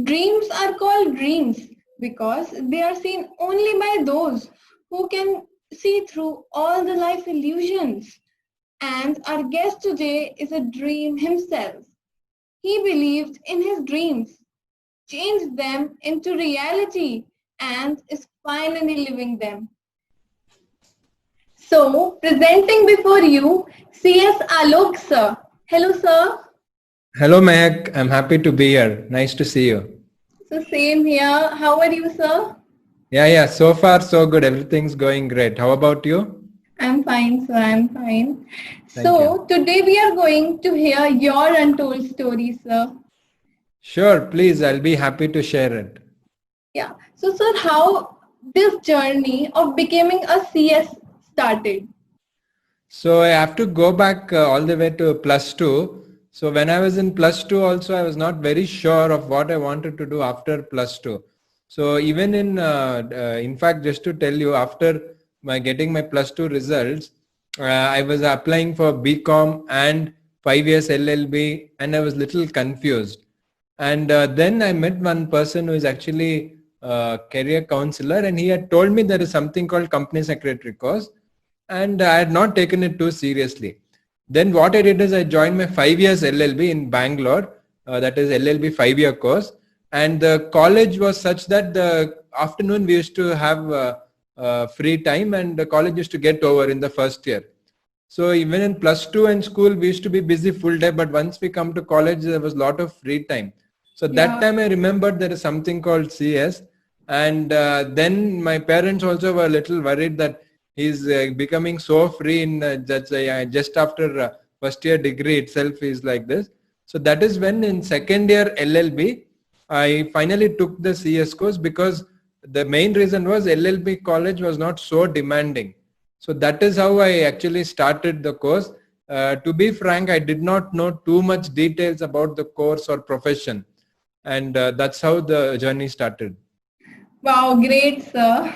Dreams are called dreams because they are seen only by those who can see through all the life illusions. And our guest today is a dream himself. He believed in his dreams, changed them into reality, and is finally living them. So, presenting before you, C.S. Alok sir. Hello, sir. Hello, Mehak. I'm happy to be here. Nice to see you. So, same here. How are you, sir? Yeah. So far, so good. Everything's going great. How about you? I'm fine, sir. I'm fine. Thank you. So, today we are going to hear your untold story, sir. Sure, please. I'll be happy to share it. Yeah. So, sir, how this journey of becoming a CS started? So I have to go back all the way to plus two. So when I was in plus two also, I was not very sure of what I wanted to do after plus two. So even in fact, just to tell you, after my getting my plus two results, I was applying for BCom and 5 years LLB, and I was little confused. And then I met one person who is actually a career counselor, and he had told me there is something called company secretary course, and I had not taken it too seriously. Then what I did is I joined my 5 years LLB in Bangalore, that is LLB 5 year course, and the college was such that the afternoon we used to have free time, and the college used to get over in the first year. So even in plus two and school, we used to be busy full day, but once we come to college, there was a lot of free time. So that time I remembered there is something called CS, and then my parents also were a little worried that he's becoming so free in just after first year degree itself is like this. So that is when in second year LLB, I finally took the CS course because the main reason was LLB college was not so demanding. So that is how I actually started the course. To be frank, I did not know too much details about the course or profession, and that's how the journey started. Wow, great, sir.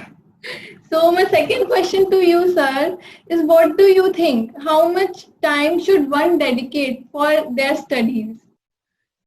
So, my second question to you, sir, is what do you think? How much time should one dedicate for their studies?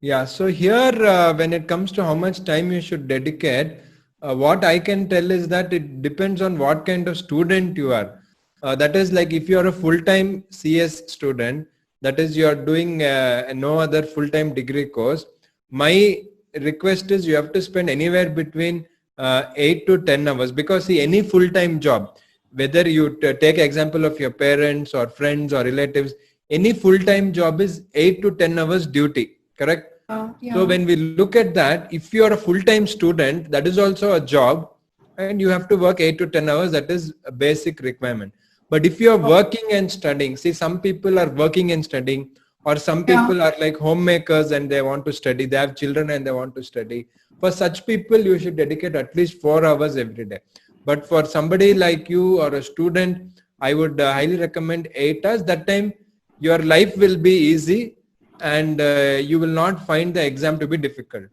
Yeah, so here when it comes to how much time you should dedicate, what I can tell is that it depends on what kind of student you are. That is like if you are a full-time CS student, that is you are doing no other full-time degree course, my request is you have to spend anywhere between 8 to 10 hours, because see, any full-time job, whether you take example of your parents or friends or relatives, any full-time job is 8 to 10 hours duty, correct? So when we look at that, if you are a full-time student, that is also a job, and you have to work 8 to 10 hours. That is a basic requirement. But if you are working and studying, see, some people are working and studying, or some people are like homemakers and they want to study. They have children and they want to study. For such people, you should dedicate at least 4 hours every day. But for somebody like you or a student, I would highly recommend 8 hours. That time, your life will be easy, and you will not find the exam to be difficult.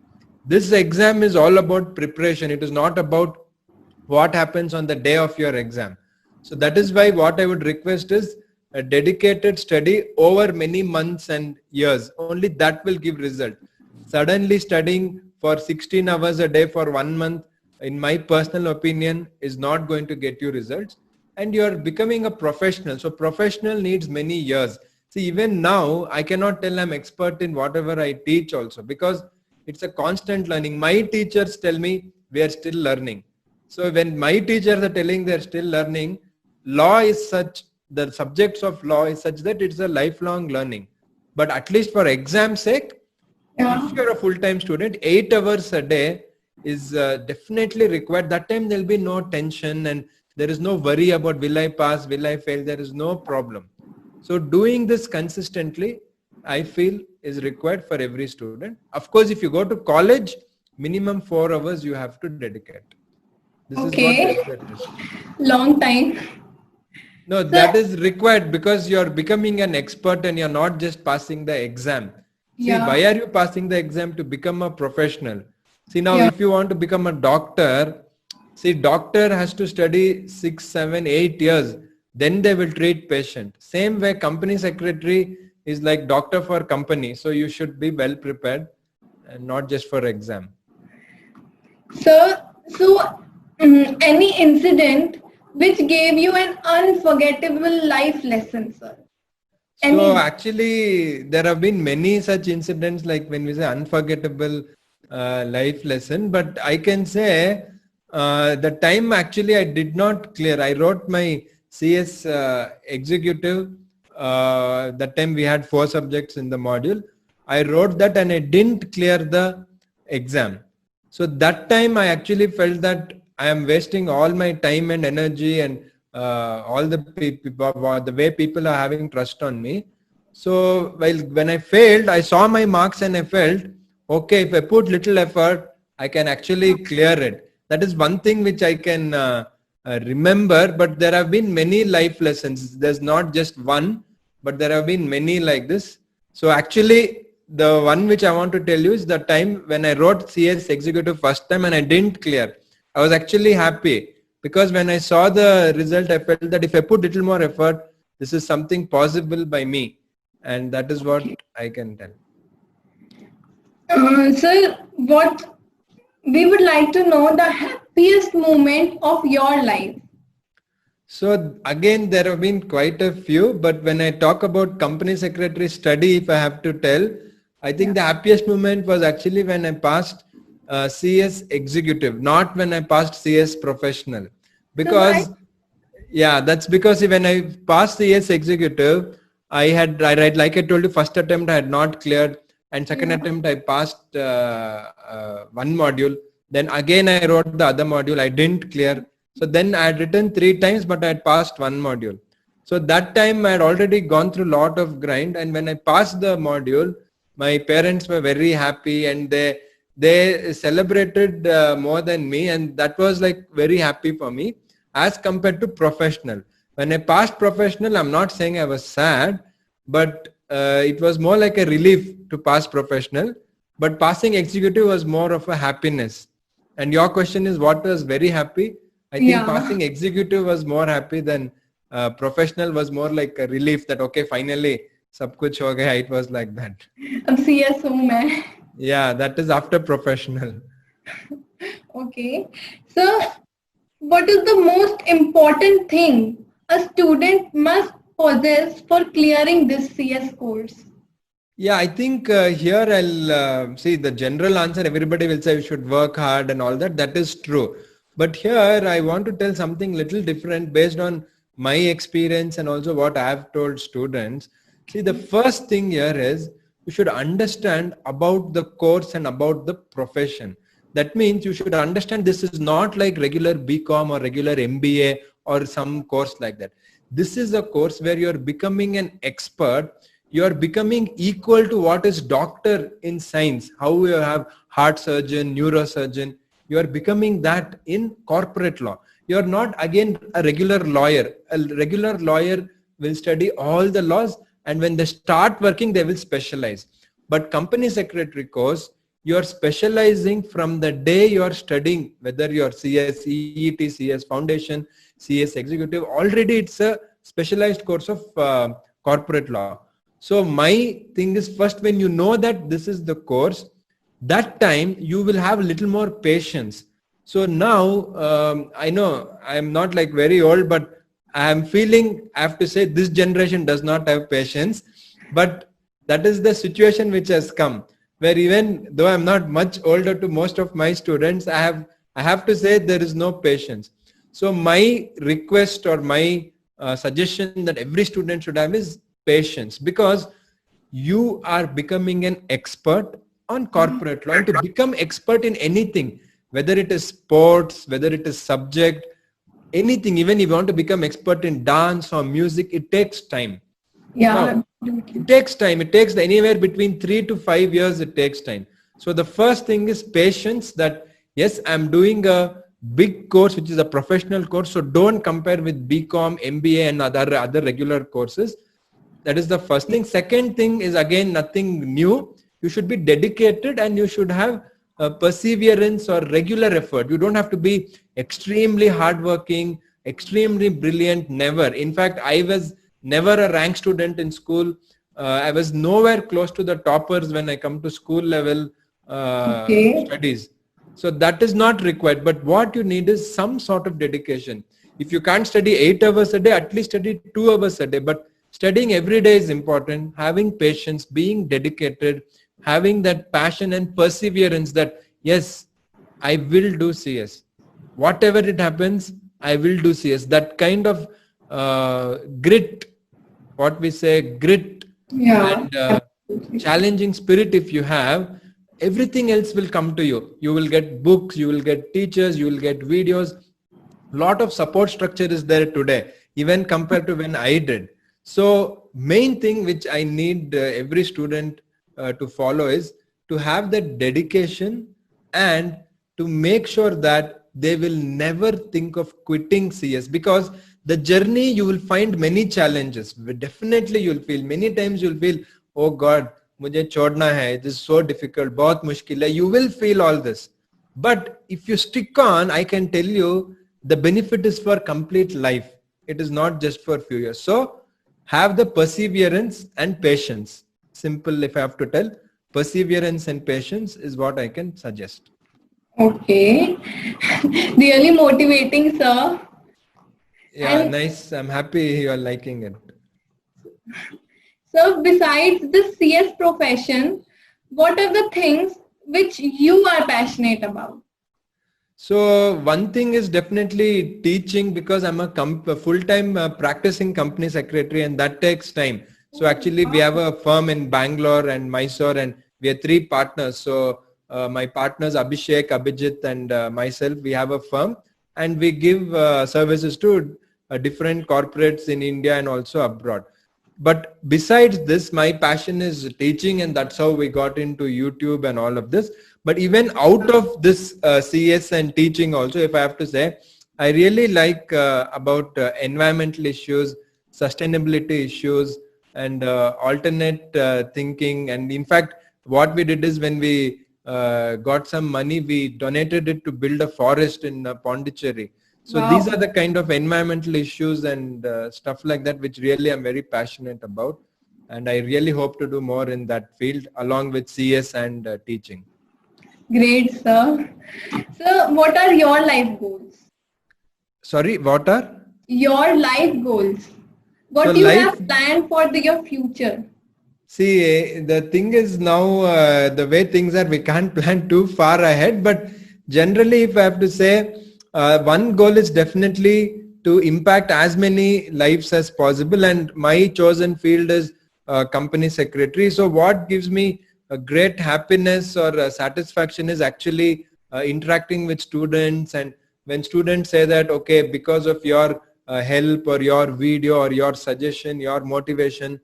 This exam is all about preparation. It is not about what happens on the day of your exam. So that is why what I would request is a dedicated study over many months and years. Only that will give result. Suddenly studying for 16 hours a day for 1 month, in my personal opinion, is not going to get you results. And you are becoming a professional. So professional needs many years. See, even now, I cannot tell I'm expert in whatever I teach also, because it's a constant learning. My teachers tell me we are still learning. So when my teachers are telling they're still learning, law is such, the subjects of law is such that it's a lifelong learning. But at least for exam sake, if you're a full-time student, 8 hours a day is definitely required. That time there'll be no tension and there is no worry about will I pass, will I fail. There is no problem. So doing this consistently, I feel is required for every student. Of course, if you go to college, minimum 4 hours you have to dedicate. This is what it is. Long time. No, that is required because you're becoming an expert and you're not just passing the exam. See, why are you passing the exam? To become a professional. See, now if you want to become a doctor, see, doctor has to study 6, 7, 8 years. Then they will treat patient. Same way company secretary is like doctor for company. So you should be well prepared and not just for exam. So, any incident which gave you an unforgettable life lesson, sir? So Any? actually, there have been many such incidents, like when we say unforgettable life lesson. But I can say the time actually I did not clear. I wrote my CS executive. That time we had 4 subjects in the module. I wrote that and I didn't clear the exam. So that time I actually felt that I am wasting all my time and energy and all the the way people are having trust on me. So when I failed, I saw my marks and I felt, okay, if I put little effort, I can actually clear it. That is one thing which I can remember. But there have been many life lessons. There's not just one, but there have been many like this. So actually, the one which I want to tell you is the time when I wrote CS executive first time and I didn't clear. I was actually happy because when I saw the result, I felt that if I put little more effort, this is something possible by me, and that is what I can tell. Sir, what we would like to know the happiest moment of your life. So again, there have been quite a few, but when I talk about company secretary study, if I have to tell, I think the happiest moment was actually when I passed CS executive, not when I passed CS professional. So why? Because, yeah, that's because when I passed CS executive, like I told you, first attempt I had not cleared, and second Yeah. attempt I passed one module. Then again I wrote the other module, I didn't clear. So then I had written 3 times, but I had passed one module. So that time I had already gone through a lot of grind, and when I passed the module, my parents were very happy and they celebrated more than me, and that was like very happy for me as compared to professional. When I passed professional, I'm not saying I was sad, but it was more like a relief to pass professional. But passing executive was more of a happiness. And your question is what was very happy? I think Yeah. passing executive was more happy than professional was more like a relief that okay, finally sab kuch ho gaya. It was like that. अब CS हूँ मैं. Yeah, that is after professional. Okay. So, what is the most important thing a student must possess for clearing this CS course? Yeah, I think here I'll see the general answer. Everybody will say you should work hard and all that. That is true. But here I want to tell something little different based on my experience and also what I have told students. See, the first thing here is you should understand about the course and about the profession. That means you should understand this is not like regular BCom or regular MBA or some course like that. This is a course where you're becoming an expert. You are becoming equal to what is doctor in science, how you have heart surgeon, neurosurgeon. You are becoming that in corporate law. You are not again a regular lawyer. A regular lawyer will study all the laws, and when they start working, they will specialize. But company secretary course, you are specializing from the day you are studying, whether you are CS, EET, CS Foundation, CS Executive. Already it's a specialized course of corporate law. So my thing is, first when you know that this is the course, that time you will have a little more patience. So now I know I'm not like very old, but I'm feeling I have to say this generation does not have patience. But that is the situation which has come, where even though I'm not much older to most of my students, I have to say there is no patience. So my request or my suggestion that every student should have is patience, because you are becoming an expert on corporate law. And to become expert in anything, whether it is sports, whether it is subject, anything, even if you want to become expert in dance or music, it takes time. Yeah. Now, it takes time. It takes anywhere between 3 to 5 years. It takes time. So the first thing is patience, that yes, I'm doing a big course, which is a professional course. So don't compare with BCom, MBA and other regular courses. That is the first thing. Second thing is again nothing new. You should be dedicated and you should have perseverance or regular effort. You don't have to be extremely hardworking, extremely brilliant, never. In fact, I was never a rank student in school. I was nowhere close to the toppers when I come to school level Okay. studies. So that is not required. But what you need is some sort of dedication. If you can't study 8 hours a day, at least study 2 hours a day. But studying every day is important. Having patience, being dedicated, having that passion and perseverance that, yes, I will do CS. Whatever it happens, I will do CS. That kind of grit, what we say, grit Yeah. and challenging spirit, if you have, everything else will come to you. You will get books, you will get teachers, you will get videos. Lot of support structure is there today, even compared to when I did. So main thing which I need every student to follow is to have that dedication and to make sure that they will never think of quitting CS, because the journey you will find many challenges. Definitely you'll feel, many times you'll feel, oh God, मुझे छोड़ना है, this is so difficult, बहुत मुश्किल है. You will feel all this. But if you stick on, I can tell you, the benefit is for complete life. It is not just for few years. So have the perseverance and patience. Simple, if I have to tell, perseverance and patience is what I can suggest. Okay. Really motivating, sir. Yeah, And nice. I'm happy you are liking it. so besides the CS profession, what are the things which you are passionate about? So one thing is definitely teaching, because I'm a full-time practicing company secretary, and that takes time. So actually we have a firm in Bangalore and Mysore, and we are 3 partners. So my partners Abhishek, Abhijit and myself, we have a firm, and we give services to different corporates in India and also abroad. But besides this, my passion is teaching, and that's how we got into YouTube and all of this. But even out of this CS and teaching also, if I have to say, I really like about environmental issues, sustainability issues, and alternate thinking. And in fact, what we did is, when we got some money, we donated it to build a forest in Pondicherry. So Wow. these are the kind of environmental issues and stuff like that, which really I'm very passionate about. And I really hope to do more in that field along with CS and teaching. Great, sir. So what are your life goals? Sorry, what are? Your life goals. What So do you life, have planned for your future? see, the thing is now, the way things are, we can't plan too far ahead. But generally, if I have to say, one goal is definitely to impact as many lives as possible. And my chosen field is company secretary. So what gives me a great happiness or satisfaction is actually interacting with students. And when students say that, okay, because of your help or your video or your suggestion, your motivation,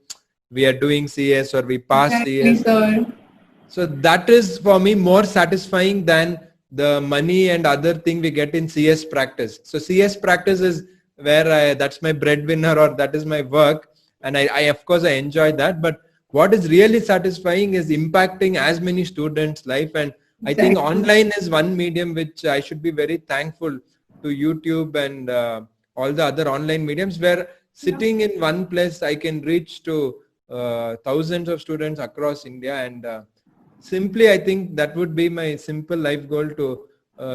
we are doing CS or we pass Exactly, CS. sir. So that is for me more satisfying than the money and other thing we get in CS practice. So CS practice is where that's my breadwinner, or that is my work. And I of course I enjoy that. But what is really satisfying is impacting as many students' life. And I think Exactly. online is one medium which I should be very thankful to YouTube and all the other online mediums, where sitting in one place I can reach to thousands of students across India. And simply, I think that would be my simple life goal, to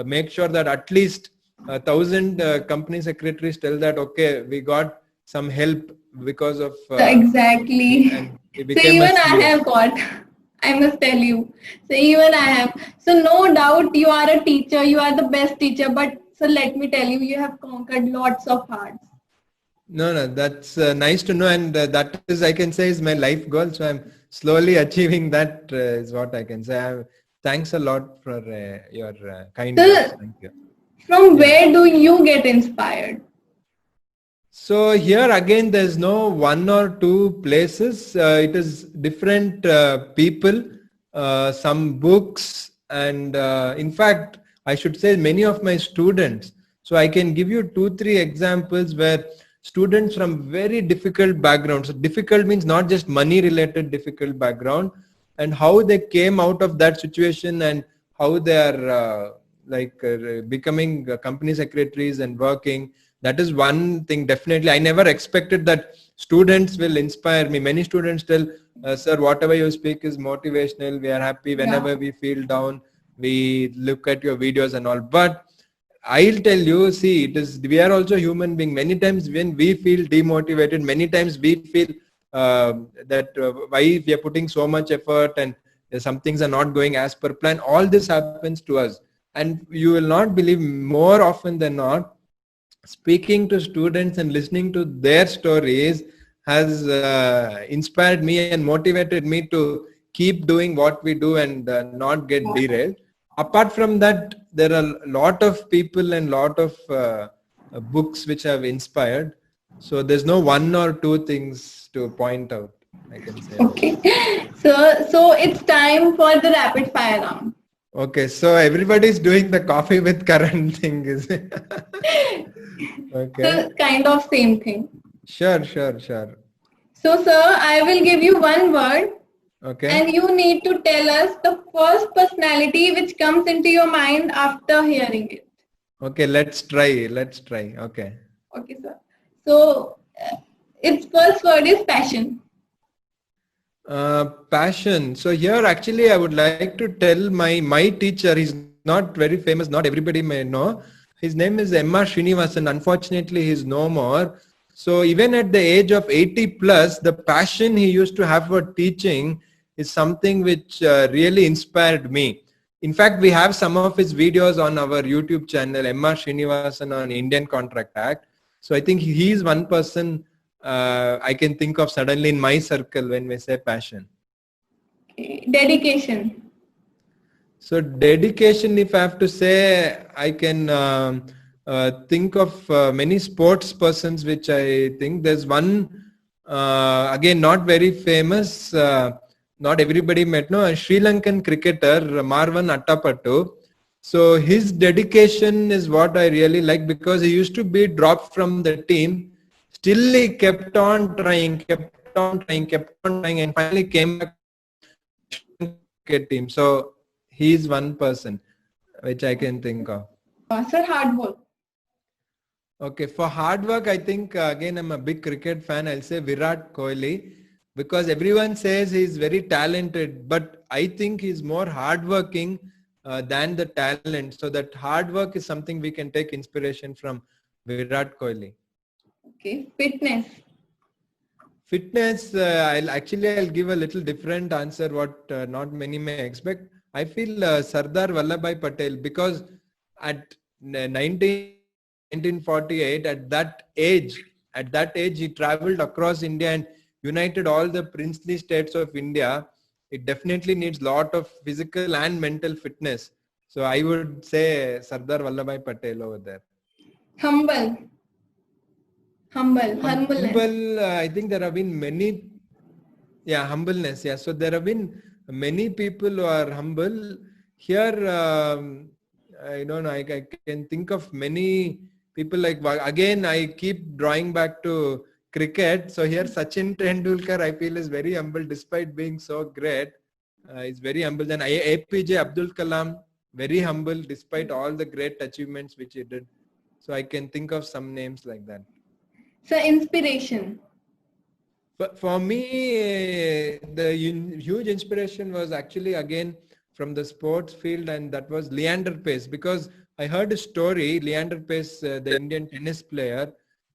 make sure that at least 1,000 company secretaries tell that, okay, we got some help because of Exactly. and we So became a even I CS. have got, I must tell you. So even I have. So no doubt you are a teacher, you are the best teacher, but so let me tell you, you have conquered lots of hearts. No, that's nice to know, and that is, I can say, is my life goal. So I'm slowly achieving that. Is what I can say. Thanks a lot for your kind words. So Thank you. from Yeah. where do you get inspired? So here again, there's no one or two places. It is different people, some books, and in fact, I should say many of my students. So I can give you 2, 3 examples where students from very difficult backgrounds. So difficult means not just money related difficult background, and how they came out of that situation, and how they are becoming company secretaries and working. That is one thing. Definitely, I never expected that students will inspire me. Many students tell, sir, whatever you speak is motivational. We are happy whenever we feel down. we look at your videos and all. But I'll tell you, see, we are also human being. Many times when we feel demotivated, many times we feel that why we are putting so much effort and some things are not going as per plan. All this happens to us. And you will not believe, more often than not, speaking to students and listening to their stories has inspired me and motivated me to keep doing what we do and not get derailed. Apart from that, there are a lot of people and lot of books which have inspired. So there's no one or two things to point out, I can say. Okay. So it's time for the rapid fire round. Okay, so everybody's doing the coffee with current thing, is it? Okay. So kind of same thing. Sure. So sir, I will give you one word. Okay. And you need to tell us the first personality which comes into your mind after hearing it. Okay, let's try. Okay. Okay, sir. So its first word is passion. Passion. So here actually I would like to tell my teacher. He's not very famous. Not everybody may know. His name is M.R. Srinivasan. Unfortunately, he's no more. So even at the age of 80 plus, the passion he used to have for teaching is something which really inspired me. In fact, we have some of his videos on our YouTube channel, M.R. Srinivasan on Indian Contract Act. So I think he is one person I can think of suddenly in my circle when we say passion. Okay. Dedication. So dedication, if I have to say, I can think of many sports persons which I think. There's one, again, not very famous, not everybody might know, a Sri Lankan cricketer, Marwan Attapattu. So his dedication is what I really like, because he used to be dropped from the team. Still he kept on trying, and finally came back to the cricket team. So he's one person which I can think of. Sir, hard work. Okay, for hard work, I think again I'm a big cricket fan. I'll say Virat Kohli, because everyone says he's very talented, but I think he's more hardworking than the talent. So that hard work is something we can take inspiration from Virat Kohli. Okay, fitness. Fitness, I'll give a little different answer what not many may expect. I feel Sardar Vallabhbhai Patel, because at 1948, at that age he traveled across India and united all the princely states of India. It definitely needs lot of physical and mental fitness. So I would say Sardar Vallabhbhai Patel over there. Humble. I think there have been many. Yeah, humbleness. Yeah, so there have been many people who are humble. Here, I don't know. I can think of many people. Like, again, I keep drawing back to cricket. So here, Sachin Tendulkar, I feel, is very humble despite being so great. He's very humble. Then APJ Abdul Kalam, very humble despite all the great achievements which he did. So I can think of some names like that. So inspiration. For me, the huge inspiration was actually again from the sports field, and that was Leander Paes, because I heard a story, Leander Paes, the Indian tennis player,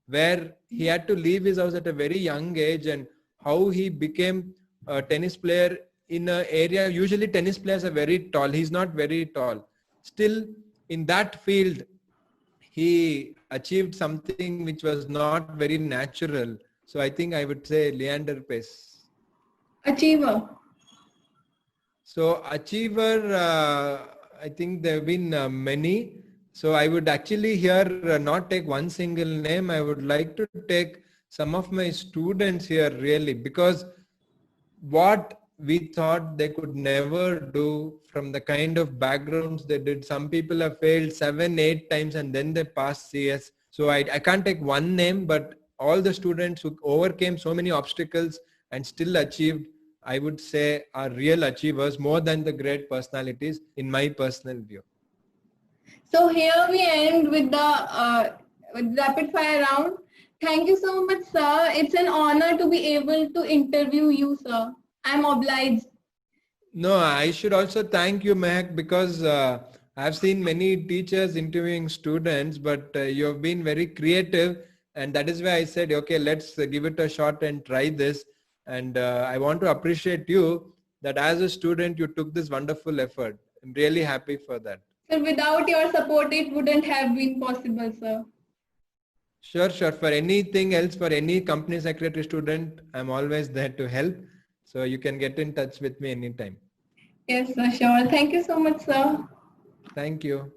where he had to leave his house at a very young age, and how he became a tennis player in an area. Usually tennis players are very tall. He's not very tall. Still, in that field, he achieved something which was not very natural. So I think I would say Leander Paes. Achiever. So achiever, I think there have been many. So I would actually here not take one single name. I would like to take some of my students here really, because what we thought they could never do from the kind of backgrounds they did. Some people have failed 7-8 times and then they passed CS. So I can't take one name, but all the students who overcame so many obstacles and still achieved, I would say, are real achievers more than the great personalities in my personal view. So here we end with the rapid fire round. Thank you so much, sir. It's an honor to be able to interview you, sir. I'm obliged. No, I should also thank you, Mehak, because I've seen many teachers interviewing students, but you have been very creative. And that is why I said, okay, let's give it a shot and try this. And I want to appreciate you that as a student, you took this wonderful effort. I'm really happy for that. So without your support, it wouldn't have been possible, sir. Sure, sure. For anything else, for any company secretary student, I'm always there to help. So you can get in touch with me anytime. Yes, sir, sure. Thank you so much, sir. Thank you.